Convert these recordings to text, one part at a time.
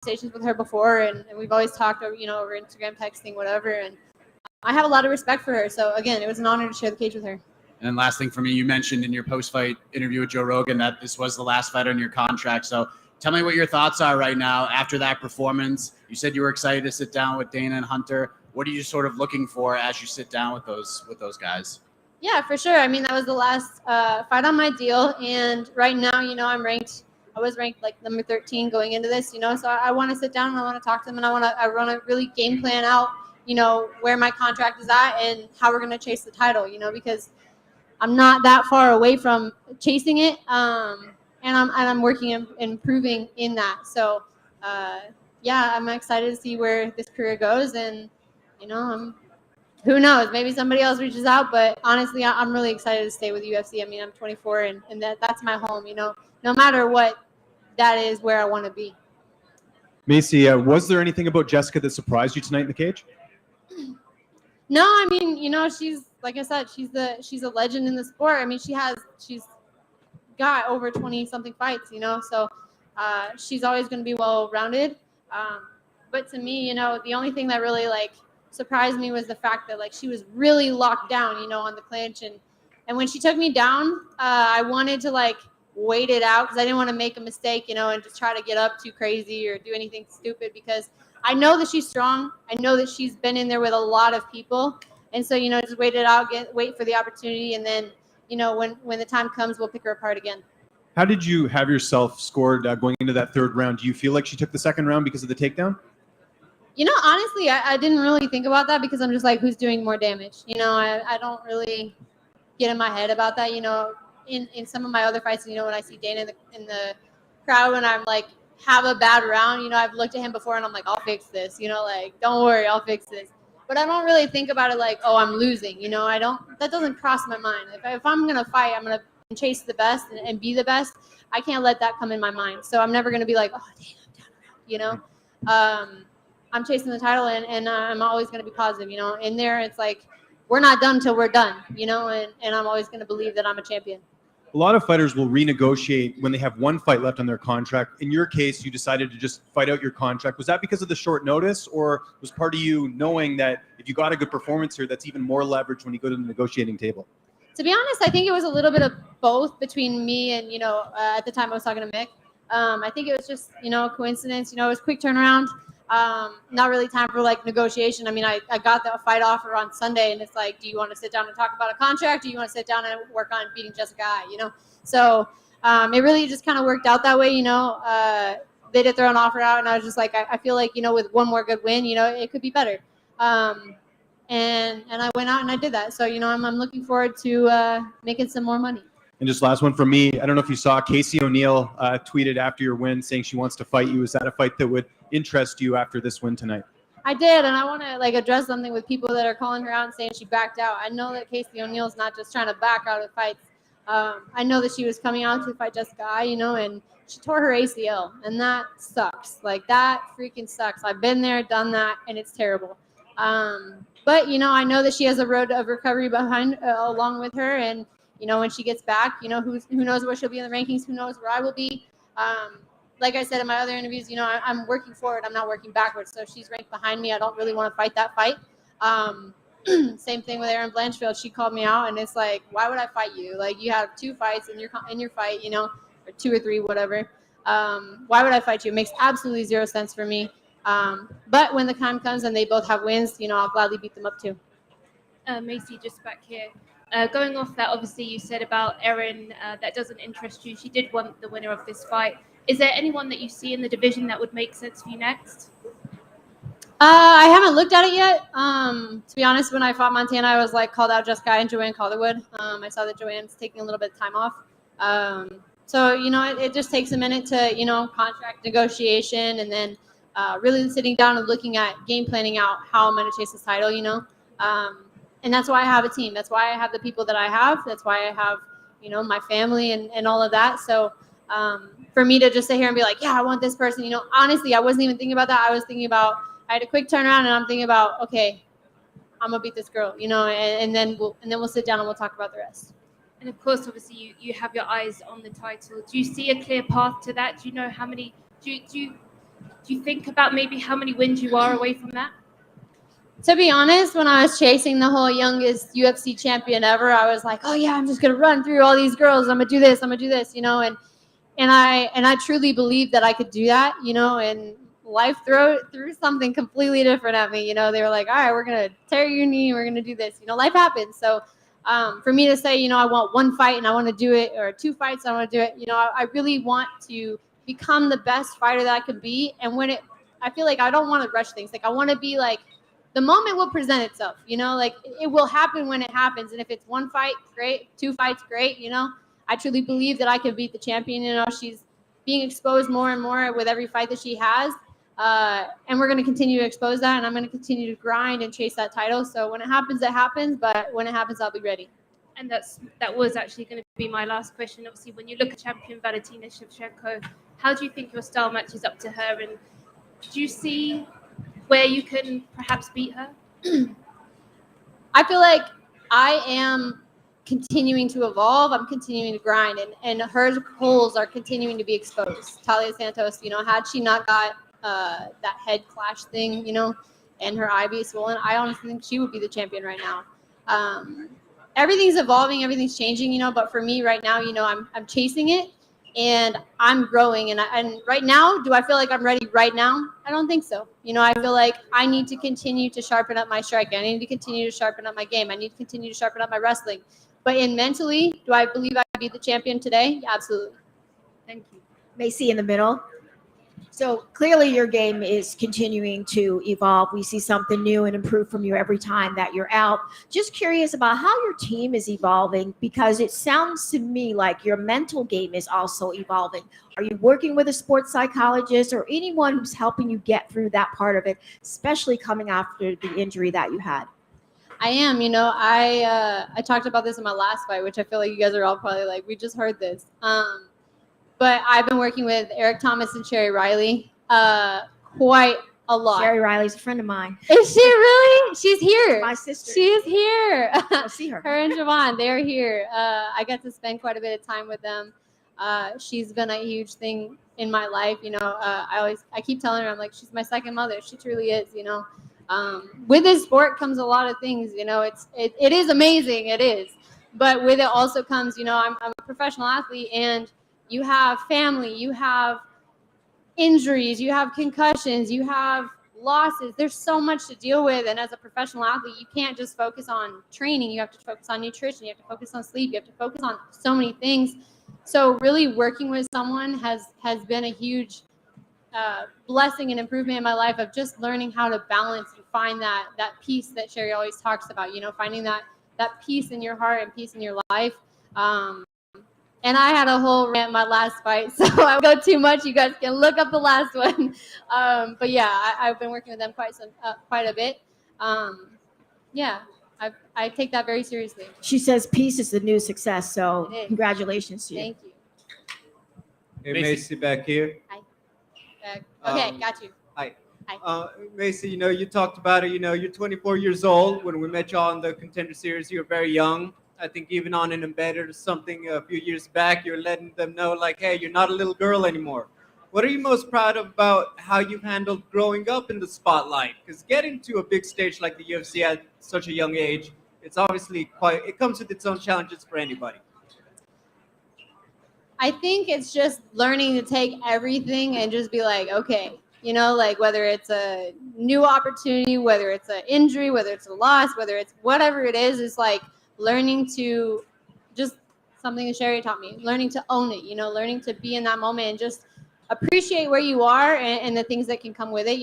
conversations with her before, and we've always talked over, over Instagram, texting, whatever. And I have a lot of respect for her. So again, it was an honor to share the cage with her. And then last thing for me, you mentioned in your post-fight interview with Joe Rogan that this was the last fight on your contract. So tell me what your thoughts are right now after that performance. You said you were excited to sit down with Dana and Hunter. What are you sort of looking for as you sit down with those guys? Yeah, for sure. I mean, that was the last fight on my deal. And right now, I was ranked like number 13 going into this, so I want to sit down and I want to talk to them, and I want to really game plan out, where my contract is at and how we're going to chase the title, because I'm not that far away from chasing it. And I'm working and improving in that. So, yeah, I'm excited to see where this career goes. And, who knows? Maybe somebody else reaches out. But honestly, I'm really excited to stay with UFC. I mean, I'm 24, and that's my home, no matter what that is where I want to be. Maycee, was there anything about Jessica that surprised you tonight in the cage? No, I mean, she's, like I said, she's a legend in the sport. I mean, she's got over 20 something fights, so she's always going to be well-rounded. But to me, the only thing that really surprised me was the fact that she was really locked down, on the clinch. And when she took me down, I wanted to wait it out because I didn't want to make a mistake, and just try to get up too crazy or do anything stupid, because I know that she's strong. I know that she's been in there with a lot of people. And so, just wait it out, wait for the opportunity. And then, when the time comes, we'll pick her apart again. How did you have yourself scored going into that third round? Do you feel like she took the second round because of the takedown? Honestly, I didn't really think about that because I'm just who's doing more damage? I don't really get in my head about that. In some of my other fights, when I see Dana in the crowd when I'm have a bad round, I've looked at him before and I'm I'll fix this, don't worry, I'll fix this. But I don't really think about it oh, I'm losing, that doesn't cross my mind. If I'm going to fight, I'm going to chase the best and be the best. I can't let that come in my mind. So I'm never going to be oh, damn, I'm down. I'm chasing the title, and I'm always going to be positive, in there. It's we're not done till we're done, and I'm always going to believe that I'm a champion. A lot of fighters will renegotiate when they have one fight left on their contract. In your case, you decided to just fight out your contract. Was that because of the short notice, or was part of you knowing that if you got a good performance here, that's even more leverage when you go to the negotiating table? To be honest, I think it was a little bit of both between me and, at the time I was talking to Mick. I think it was just, a coincidence. It was a quick turnaround. Not really time for negotiation. I mean, I got the fight offer on Sunday, and it's do you want to sit down and talk about a contract? Do you want to sit down and work on beating Jessica I, So it really just kind of worked out that way, They did throw an offer out, and I was just I feel with one more good win, it could be better. And I went out and I did that. So, I'm looking forward to making some more money. And just last one from me. I don't know if you saw Casey O'Neill tweeted after your win saying she wants to fight you. Is that a fight that would interest you after this win tonight? I did, and I want to address something with people that are calling her out and saying she backed out. I know that Casey O'Neill's not just trying to back out of fights. I know that she was coming out to fight Jessica I, and she tore her ACL, and that sucks. That freaking sucks. I've been there, done that, and it's terrible. But I know that she has a road of recovery behind along with her, and when she gets back, who knows where she'll be in the rankings, who knows where I will be. Like I said in my other interviews, I'm working forward. I'm not working backwards. So she's ranked behind me. I don't really want to fight that fight. Same thing with Erin Blanchfield. She called me out, and it's why would I fight you? You have 2 fights in your fight, or 2 or 3, whatever. Why would I fight you? It makes absolutely zero sense for me. But when the time comes and they both have wins, I'll gladly beat them up too. Maycee, just back here. Going off that, obviously, you said about Erin, that doesn't interest you. She did want the winner of this fight. Is there anyone that you see in the division that would make sense for you next? I haven't looked at it yet. To be honest, when I fought Montana, I was called out Jessica and Joanne Calderwood. I saw that Joanne's taking a little bit of time off. So, it just takes a minute to, contract negotiation, and then really sitting down and looking at game planning out how I'm going to chase this title, and that's why I have a team. That's why I have the people that I have. That's why I have, my family and all of that. So for me to just sit here and be yeah, I want this person, honestly, I wasn't even thinking about that. I was thinking about, I had a quick turnaround, and I'm thinking about, okay, I'm going to beat this girl, and then we'll sit down and we'll talk about the rest. And of course, obviously, you have your eyes on the title. Do you see a clear path to that? Do you know how many, do you Do you think about maybe how many wins you are away from that? To be honest, when I was chasing the whole youngest UFC champion ever, I was like, oh yeah, I'm just gonna run through all these girls. I'm gonna do this. And I truly believed that I could do that, and life threw something completely different at me. They were like, all right, we're gonna tear your knee, we're gonna do this. Life happens. So for me to say, I want one fight and I want to do it, or 2 fights, I want to do it. I really want to become the best fighter that I could be. And I feel like I don't want to rush things. Like I want to be like, the moment will present itself, like it will happen when it happens. And if it's 1 fight, great. 2 fights, great. I truly believe that I can beat the champion. She's being exposed more and more with every fight that she has. And we're going to continue to expose that. And I'm going to continue to grind and chase that title. So when it happens, it happens. But when it happens, I'll be ready. And that was actually going to be my last question. Obviously, when you look at champion Valentina Shevchenko, how do you think your style matches up to her? And do you see where you can perhaps beat her? I feel like I am continuing to evolve. I'm continuing to grind, and her holes are continuing to be exposed. Talia Santos, had she not got that head clash thing, and her eye be swollen, I honestly think she would be the champion right now. Everything's evolving, everything's changing, but for me right now, I'm chasing it. And I'm growing, and right now, do I feel like I'm ready right now? I don't think so. I feel like I need to continue to sharpen up my striking. I need to continue to sharpen up my game. I need to continue to sharpen up my wrestling. But mentally, do I believe I could be the champion today? Yeah, absolutely. Thank you. Maycee in the middle. So clearly your game is continuing to evolve. We see something new and improved from you every time that you're out. Just curious about how your team is evolving, because it sounds to me like your mental game is also evolving. Are you working with a sports psychologist or anyone who's helping you get through that part of it, especially coming after the injury that you had? I am. I talked about this in my last fight, which I feel like you guys are all probably like, we just heard this. But I've been working with Eric Thomas and Sherry Riley quite a lot. Sherry Riley's a friend of mine. Is she really? She's here. My sister. She is here. I'll see her. Her and Javon, they're here. I got to spend quite a bit of time with them. She's been a huge thing in my life. I keep telling her, I'm like, she's my second mother. She truly is. With this sport comes a lot of things. It is amazing. It is. But with it also comes, I'm a professional athlete, and you have family, you have injuries, you have concussions, you have losses. There's so much to deal with. And as a professional athlete, you can't just focus on training. You have to focus on nutrition. You have to focus on sleep. You have to focus on so many things. So really working with someone has been a huge blessing and improvement in my life, of just learning how to balance and find that peace that Sherry always talks about, finding that peace in your heart and peace in your life. And I had a whole rant my last fight, so I won't go too much. You guys can look up the last one. But yeah, I've been working with them quite a bit. Yeah, I take that very seriously. She says peace is the new success, so congratulations to you. Thank you. Hey, Maycee, back here. Okay, got you. Hi. Hi. Maycee, you talked about it. You're 24 years old. When we met you on the Contender Series, you were very young. I think even on an Embedded or something a few years back, you're letting them know, like, hey, you're not a little girl anymore. What are you most proud of about how you've handled growing up in the spotlight? Because getting to a big stage like the UFC at such a young age, it's obviously it comes with its own challenges for anybody. I think it's just learning to take everything and just be like, okay, like whether it's a new opportunity, whether it's an injury, whether it's a loss, whether it's whatever it is like learning to just something that Sherry taught me, learning to own it, learning to be in that moment and just appreciate where you are and the things that can come with it.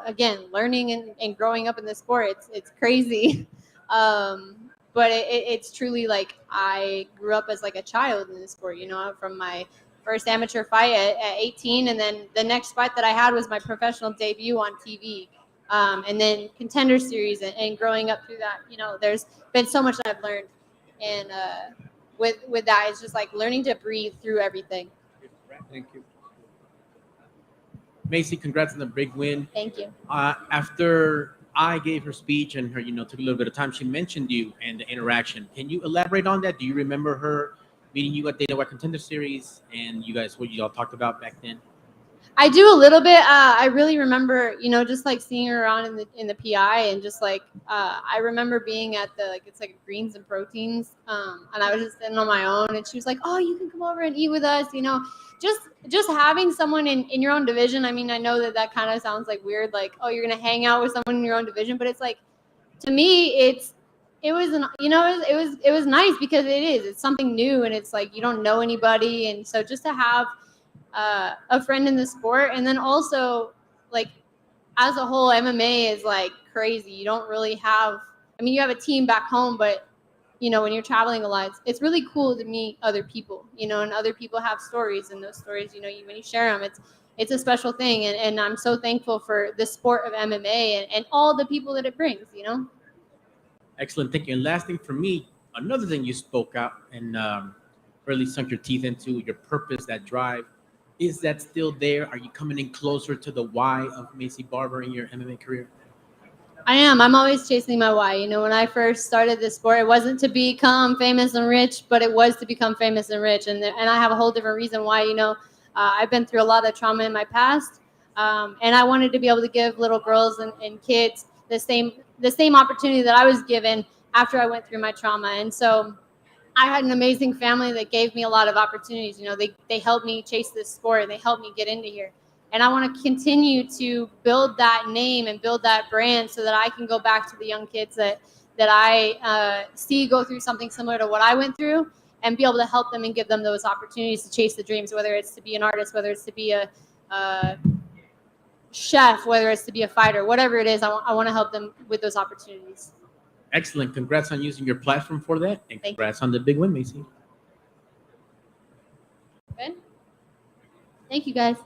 Again, learning and growing up in the sport, it's crazy. But it's truly like I grew up as like a child in the sport, from my first amateur fight at 18. And then the next fight that I had was my professional debut on TV. And then Contender Series and growing up through that, there's been so much that I've learned. And with that, it's just like learning to breathe through everything. Thank you. Maycee, congrats on the big win. Thank you. After I gave her speech and her, took a little bit of time, she mentioned you and the interaction. Can you elaborate on that? Do you remember her meeting you at Dana White Contender Series and you guys, what you all talked about back then? I do a little bit. I really remember, just like seeing her around in the PI, and just like I remember being at it's like greens and proteins, and I was just sitting on my own, and she was like, "Oh, you can come over and eat with us," Just having someone in your own division. I mean, I know that kind of sounds like weird, like, oh, you're gonna hang out with someone in your own division, but it's like, to me, it was nice, because it's something new, and it's like you don't know anybody, and so just to have a friend in the sport. And then also, like, as a whole, MMA is like crazy. You don't really have, I mean, you have a team back home, but when you're traveling a lot, it's really cool to meet other people, and other people have stories, and those stories, when you share them, it's a special thing. And I'm so thankful for the sport of MMA, and all the people that it brings. Excellent, thank you. And last thing for me, another thing you spoke out and really sunk your teeth into, your purpose, that drive. Is that still there? Are you coming in closer to the why of Maycee Barber in your MMA career? I am. I'm always chasing my why. When I first started this sport, it wasn't to become famous and rich, but it was to become famous and rich. And I have a whole different reason why. I've been through a lot of trauma in my past, and I wanted to be able to give little girls and kids the same opportunity that I was given after I went through my trauma. And so I had an amazing family that gave me a lot of opportunities. They helped me chase this sport, and they helped me get into here. And I want to continue to build that name and build that brand, so that I can go back to the young kids that I see go through something similar to what I went through, and be able to help them and give them those opportunities to chase the dreams, whether it's to be an artist, whether it's to be a chef, whether it's to be a fighter, whatever it is. I want to help them with those opportunities. Excellent. Congrats on using your platform for that. And Thank congrats on the big win, Maycee. Good. Thank you, guys.